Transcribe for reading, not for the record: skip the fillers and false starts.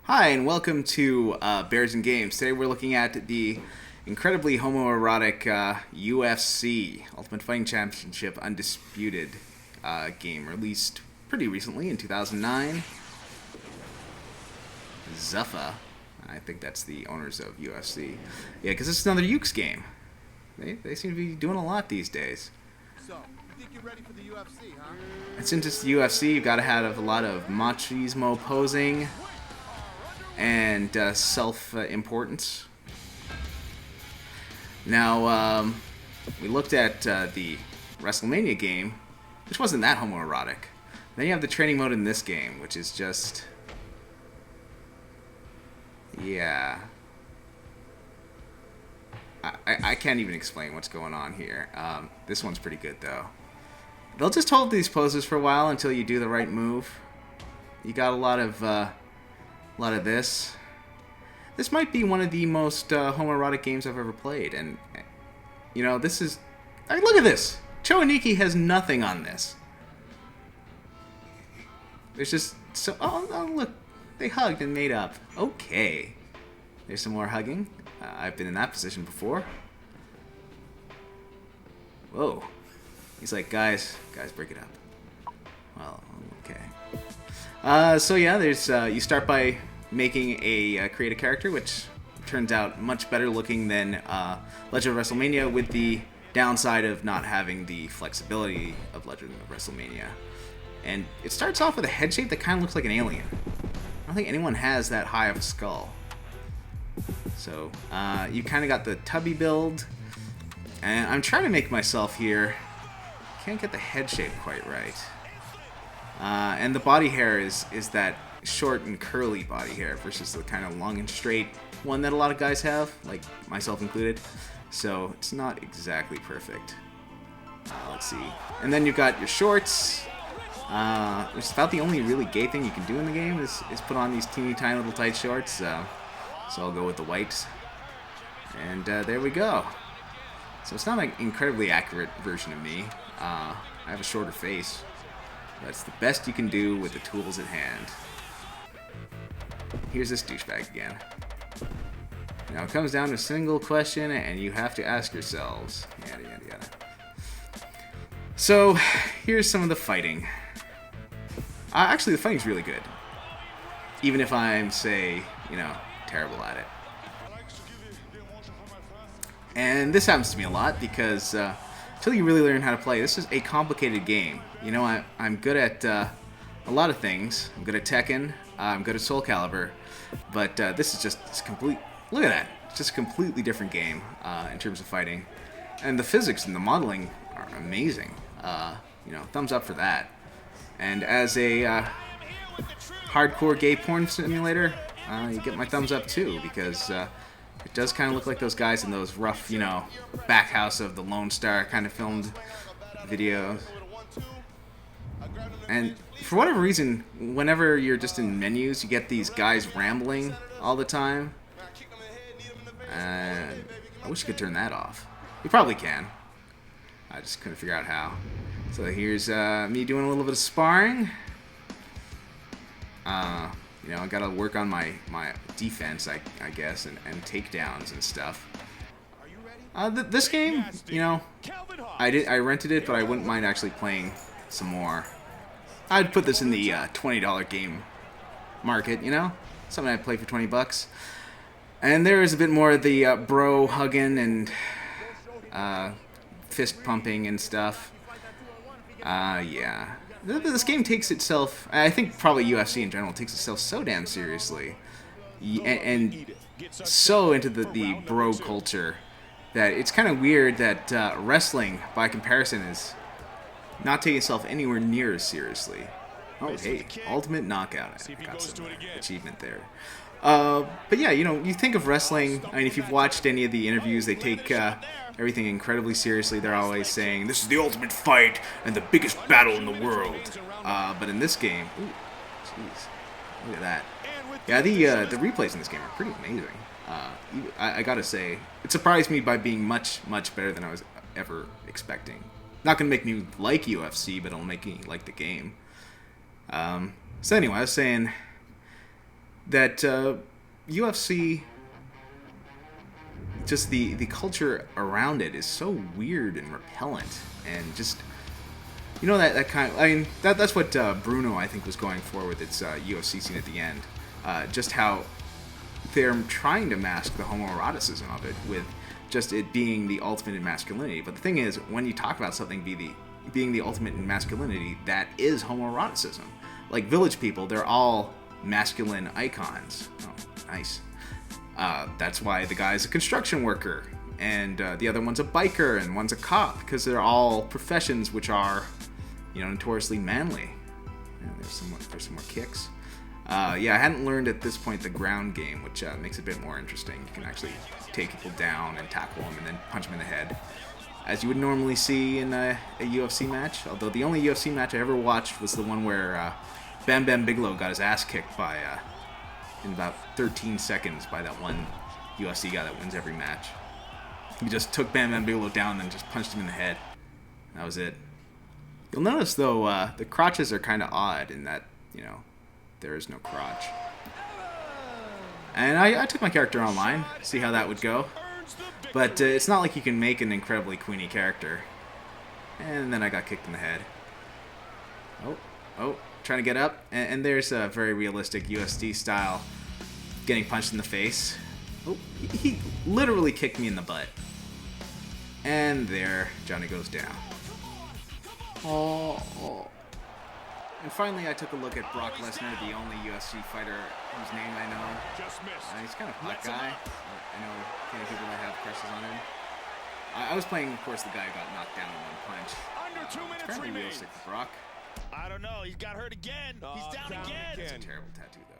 Hi, and welcome to Bears and Games. Today we're looking at the incredibly homoerotic UFC, Ultimate Fighting Championship Undisputed game, released pretty recently in 2009. Zuffa, I think that's the owners of UFC. Yeah, because it's another Ukes game. They seem to be doing a lot these days. So, you think you're ready for the UFC, huh? And since it's the UFC, you've got to have a lot of machismo posing and self-importance. Now, we looked at the WrestleMania game, which wasn't that homoerotic. Then you have the training mode in this game, which is just... yeah. I can't even explain what's going on here. This one's pretty good, though. They'll just hold these poses for a while until you do the right move. You got a lot of this. This might be one of the most homoerotic games I've ever played, and you know, this is... I mean, look at this! Choaniki has nothing on this. There's just so... oh, look, they hugged and made up. Okay. There's some more hugging. I've been in that position before. Whoa. He's like, guys, break it up. Well, okay. So yeah, there's you start by making a create a character, which turns out much better looking than Legend of WrestleMania, with the downside of not having the flexibility of Legend of WrestleMania. And it starts off with a head shape that kind of looks like an alien. I don't think anyone has that high of a skull. So you kind of got the tubby build, and I'm trying to make myself here. Can't get the head shape quite right. And the body hair is that short and curly body hair versus the kind of long and straight one that a lot of guys have, like myself included. So it's not exactly perfect. Let's see. And then you've got your shorts, which is about the only really gay thing you can do in the game is put on these teeny tiny little tight shorts. So I'll go with the whites. And there we go. So it's not an incredibly accurate version of me. I have a shorter face. That's the best you can do with the tools at hand. Here's this douchebag again. Now it comes down to a single question, and you have to ask yourselves. Yada, yada, yada. So, here's some of the fighting. Actually, the fighting's really good. Even if I'm, say, terrible at it. And this happens to me a lot because until you really learn how to play, this is a complicated game. You know, I'm good at a lot of things. I'm good at Tekken. I'm good at Soul Calibur. But this is just complete... look at that. It's just a completely different game in terms of fighting. And the physics and the modeling are amazing. Thumbs up for that. And as a hardcore gay porn simulator, you get my thumbs up too, because it does kind of look like those guys in those rough, back house of the Lone Star kind of filmed videos. And for whatever reason, whenever you're just in menus, you get these guys rambling all the time. And I wish you could turn that off. You probably can. I just couldn't figure out how. So here's me doing a little bit of sparring. I gotta work on my defense, I guess, and takedowns and stuff. This game, I rented it, but I wouldn't mind actually playing some more. I'd put this in the $20 game market, something I'd play for $20. And there is a bit more of the bro hugging and fist pumping and stuff. Yeah. This game takes itself, I think probably UFC in general, takes itself so damn seriously. And so into the bro culture that it's kind of weird that wrestling, by comparison, is not taking itself anywhere near as seriously. Oh, hey, Ultimate Knockout. I got some achievement there. But yeah, you think of wrestling, I mean, if you've watched any of the interviews, they take everything incredibly seriously. They're always saying, this is the ultimate fight and the biggest battle in the world. But in this game, ooh, jeez, look at that. Yeah, the replays in this game are pretty amazing. I gotta say, it surprised me by being much, much better than I was ever expecting. Not gonna make me like UFC, but it'll make me like the game. So anyway, I was saying, that UFC, just the culture around it is so weird and repellent, and just that kind of, I mean that's what Bruno I think was going for with its UFC scene at the end, just how they're trying to mask the homoeroticism of it with just it being the ultimate in masculinity. But the thing is, when you talk about something being the ultimate in masculinity, that is homoeroticism. Like Village People, they're all masculine icons. Oh, nice. That's why the guy's a construction worker, and the other one's a biker, and one's a cop, because they're all professions which are, notoriously manly. And there's some more kicks. I hadn't learned at this point the ground game, which makes it a bit more interesting. You can actually take people down and tackle them and then punch them in the head, as you would normally see in a UFC match. Although the only UFC match I ever watched was the one where Bam Bam Bigelow got his ass kicked by in about 13 seconds by that one UFC guy that wins every match. He just took Bam Bam Bigelow down and then just punched him in the head. That was it. You'll notice, though, the crotches are kind of odd in that, there is no crotch. And I took my character online, see how that would go. But it's not like you can make an incredibly queenie character. And then I got kicked in the head. Oh, trying to get up. And there's a very realistic USD style getting punched in the face. Oh, he literally kicked me in the butt. And there, Johnny goes down. Oh. And finally, I took a look at Brock Lesnar, the only UFC fighter whose name I know. He's kind of a hot guy. I know plenty of people that have crushes on him. I was playing, of course, the guy who got knocked down in one punch. Under 2 minutes apparently remains. realistic for Brock. I don't know. He's got hurt again. He's down again. It's a terrible tattoo, though.